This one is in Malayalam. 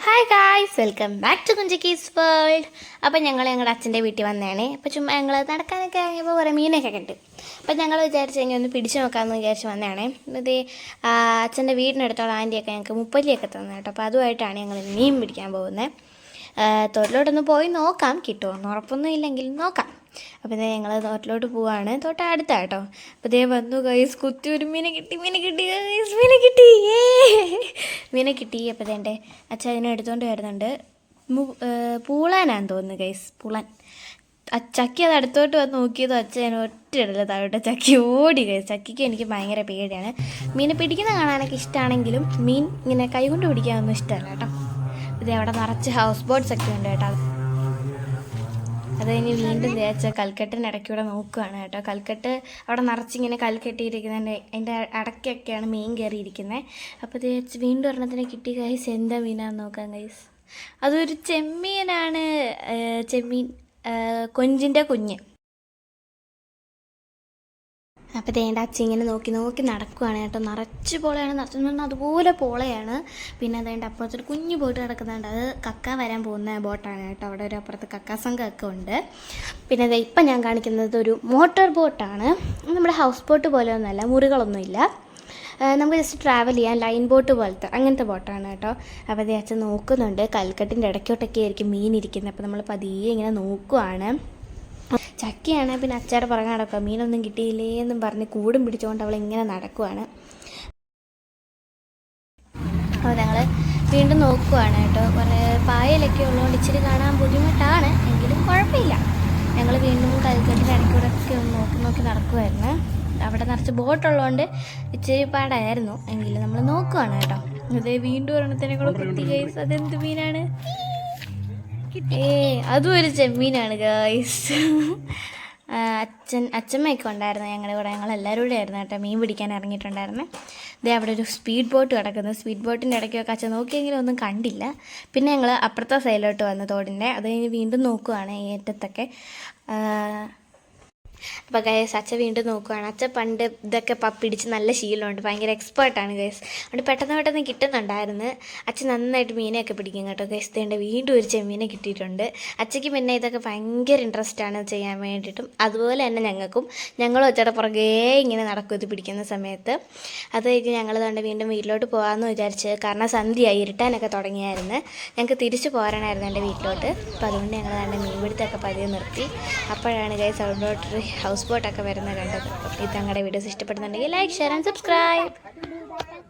Hi guys, welcome back to Kunjakkis world. അപ്പോൾ ഞങ്ങൾ ഞങ്ങളുടെ അച്ഛൻ്റെ വീട്ടിൽ വന്നതാണ്. അപ്പോൾ ചുമ്മാ ഞങ്ങൾ നടക്കാനൊക്കെ ഇറങ്ങിയപ്പോൾ കുറേ മീനൊക്കെ കിട്ടും. അപ്പോൾ ഞങ്ങൾ വിചാരിച്ച് കഴിഞ്ഞാൽ ഒന്ന് പിടിച്ചു നോക്കാമെന്ന് വിചാരിച്ച് വന്നതാണ്. ഇത് അച്ഛൻ്റെ വീടിനടുത്തുള്ള ആൻറ്റിയൊക്കെ ഞങ്ങൾക്ക് മുപ്പല്ലിയൊക്കെ തന്നെ കേട്ടോ. അപ്പോൾ അതുമായിട്ടാണ് ഞങ്ങൾ മീൻ പിടിക്കാൻ പോകുന്നത്. തോട്ടിലോട്ടൊന്ന് പോയി നോക്കാം, കിട്ടുമോ ഉറപ്പൊന്നും ഇല്ലെങ്കിൽ നോക്കാം. അപ്പോൾ ഇതേ ഞങ്ങൾ തോട്ടിലോട്ട് പോവാണ്. തോട്ട അടുത്ത കേട്ടോ. അപ്പോൾ ഇതേ വന്നു ഗൈസ്, കുത്തി ഒരു മീനെ കിട്ടി ഗൈസ്, മീനെ കിട്ടി. അപ്പോൾ ഇതേൻ്റെ അച്ഛൻ അതിനെ എടുത്തുകൊണ്ട് വരുന്നുണ്ട്. പൂളാനാന്ന് തോന്നുന്നു ഗൈസ്, പൂളാൻ. ചക്കി അത് അടുത്തോട്ട് വന്ന് നോക്കിയതും അച്ഛൻ ഒറ്റ ഇടല താഴോട്ട് ചക്കി ഓടി ഗൈസ്. ചക്കിക്ക് എനിക്ക് ഭയങ്കര പേടിയാണ്. മീനെ പിടിക്കുന്ന കാണാനൊക്കെ ഇഷ്ടമാണെങ്കിലും മീൻ ഇങ്ങനെ കൈകൊണ്ട് പിടിക്കാനൊന്നും ഇഷ്ടമല്ല കേട്ടോ. ഇത് അവിടെ നിറച്ച് ഹൗസ് ബോട്ട്സ് ഒക്കെ ഉണ്ട് കേട്ടോ. അത് കഴിഞ്ഞ് വീണ്ടും തേച്ച കൽക്കെട്ടിൻ്റെ ഇടയ്ക്കൂടെ നോക്കുകയാണ് കേട്ടോ. കൽക്കെട്ട് അവിടെ നിറച്ചിങ്ങനെ കൽക്കെട്ടിയിരിക്കുന്നതിൻ്റെ അതിൻ്റെ അടയ്ക്കൊക്കെയാണ് മീൻ കയറിയിരിക്കുന്നത്. അപ്പോൾ തേച്ച് വീണ്ടും ഒരെണ്ണത്തിനെ കിട്ടി ഗൈസ്. എന്താ മീനാന്ന് നോക്കാം ഗൈസ്. അതൊരു ചെമ്മീനാണ്, ചെമ്മീൻ, കൊഞ്ചിൻ്റെ കുഞ്ഞ്. അപ്പോൾ തേണ്ട അച്ഛൻ ഇങ്ങനെ നോക്കി നടക്കുകയാണ് കേട്ടോ. നിറച്ച് പോളയാണ്, നിറച്ചെന്ന് പറഞ്ഞാൽ അതുപോലെ പോളയാണ്. പിന്നെ അതേണ്ട അപ്പുറത്തൊരു കുഞ്ഞു ബോട്ട് കിടക്കുന്നുണ്ട്. അത് കക്ക വരാൻ പോകുന്ന ബോട്ടാണ് കേട്ടോ. അവിടെ ഒരു അപ്പുറത്ത് കക്ക സംഘമൊക്കെ ഉണ്ട്. പിന്നെ അത് ഇപ്പം ഞാൻ കാണിക്കുന്നത് ഒരു മോട്ടോർ ബോട്ടാണ്. നമ്മുടെ ഹൗസ് ബോട്ട് പോലെ ഒന്നുമല്ല, മുറികളൊന്നുമില്ല. നമുക്ക് ജസ്റ്റ് ട്രാവൽ ചെയ്യാൻ ലൈൻ ബോട്ട് പോലത്തെ അങ്ങനത്തെ ബോട്ടാണ് കേട്ടോ. അപ്പോൾ അത് അച്ഛൻ നോക്കുന്നുണ്ട്. കൽക്കെട്ടിൻ്റെ ഇടയ്ക്കോട്ടൊക്കെ ആയിരിക്കും മീൻ ഇരിക്കുന്നത്. അപ്പോൾ നമ്മൾ പതിയെ ഇങ്ങനെ നോക്കുവാണ്. ചക്കിയാണ്. പിന്നെ അച്ചാടെ പുറകെ നടക്കുക. മീനൊന്നും കിട്ടിയില്ലേ എന്നും പറഞ്ഞ് കൂടും പിടിച്ചുകൊണ്ട് അവളിങ്ങനെ നടക്കുവാണ്. അപ്പോൾ ഞങ്ങൾ വീണ്ടും നോക്കുവാണ് കേട്ടോ. കുറേ പായലൊക്കെ ഉള്ളതുകൊണ്ട് ഇച്ചിരി കാണാൻ ബുദ്ധിമുട്ടാണ്, എങ്കിലും കുഴപ്പമില്ല. ഞങ്ങൾ വീണ്ടും കൽക്കെട്ടിൻ്റെ ഇടയ്ക്കൂടെയൊക്കെ ഒന്ന് നോക്കി നടക്കുമായിരുന്നു. അവിടെ നിറച്ച് ബോട്ടുള്ളതുകൊണ്ട് ഇച്ചിരി പാടായിരുന്നു, എങ്കിലും നമ്മൾ നോക്കുവാണ് കേട്ടോ. അതേ വീണ്ടും ഒരെണ്ണത്തിനെ കൂടെ കിട്ടി ഗൈസ്. അതെന്ത് മീനാണ്? അതും ഒരു ചെമ്മീനാണ് ഗൈസ്. അച്ഛമ്മയൊക്കെ ഉണ്ടായിരുന്നു ഞങ്ങളുടെ കൂടെ. ഞങ്ങളെല്ലാവരും കൂടെ ആയിരുന്നു കേട്ടോ മീൻ പിടിക്കാൻ ഇറങ്ങിയിട്ടുണ്ടായിരുന്നു. ഇതേ അവിടെ ഒരു സ്പീഡ് ബോട്ട് കിടക്കുന്നു. സ്പീഡ് ബോട്ടിൻ്റെ ഇടയ്ക്കൊക്കെ അച്ഛൻ നോക്കിയെങ്കിലും ഒന്നും കണ്ടില്ല. പിന്നെ ഞങ്ങൾ അപ്പുറത്തെ സൈഡിലോട്ട് വന്നു തോടിൻ്റെ. അത് കഴിഞ്ഞ് വീണ്ടും നോക്കുവാണ് ഏറ്റത്തൊക്കെ. അപ്പോൾ ഗൈസ് അച്ഛൻ വീണ്ടും നോക്കുവാണ്. അച്ഛൻ പണ്ട് ഇതൊക്കെ പിടിച്ച് നല്ല ശീലമുണ്ട്, ഭയങ്കര എക്സ്പേർട്ടാണ് ഗൈസ്. അതുകൊണ്ട് പെട്ടെന്ന് കിട്ടുന്നുണ്ടായിരുന്നു. അച്ഛൻ നന്നായിട്ട് മീനെയൊക്കെ പിടിക്കും കേട്ടോ ഗൈസ്. തേണ്ട വീണ്ടും ഒരു ചെമ്മീനെ കിട്ടിയിട്ടുണ്ട്. അച്ഛയ്ക്ക് പിന്നെ ഇതൊക്കെ ഭയങ്കര ഇൻട്രസ്റ്റാണ് ചെയ്യാൻ വേണ്ടിയിട്ടും. അതുപോലെ തന്നെ ഞങ്ങളും അച്ഛയുടെ പുറകേ ഇങ്ങനെ നടക്കും ഇത് പിടിക്കുന്ന സമയത്ത്. അത് കഴിഞ്ഞ് ഞങ്ങൾ തന്നെ വീണ്ടും വീട്ടിലോട്ട് പോകാമെന്ന് വിചാരിച്ച്, കാരണം സന്ധ്യയായി, ഇരുട്ടാനൊക്കെ തുടങ്ങിയായിരുന്നു. ഞങ്ങൾക്ക് തിരിച്ചു പോരാനായിരുന്നു എൻ്റെ വീട്ടിലോട്ട്. അപ്പോൾ അതുകൊണ്ട് ഞങ്ങൾ തന്നെ മീൻ പിടുത്തമൊക്കെ പതിയെ നിർത്തി. അപ്പോഴാണ് ഗൈസ് അവിടോട്ട് ഹൗസ് ബോട്ടൊക്കെ വരുന്നത് കണ്ടത്. ഇത് ഞങ്ങളുടെ വീഡിയോസ് ഇഷ്ടപ്പെടുന്നുണ്ടെങ്കിൽ ലൈക്ക്, ഷെയർ ആൻഡ് സബ്സ്ക്രൈബ്.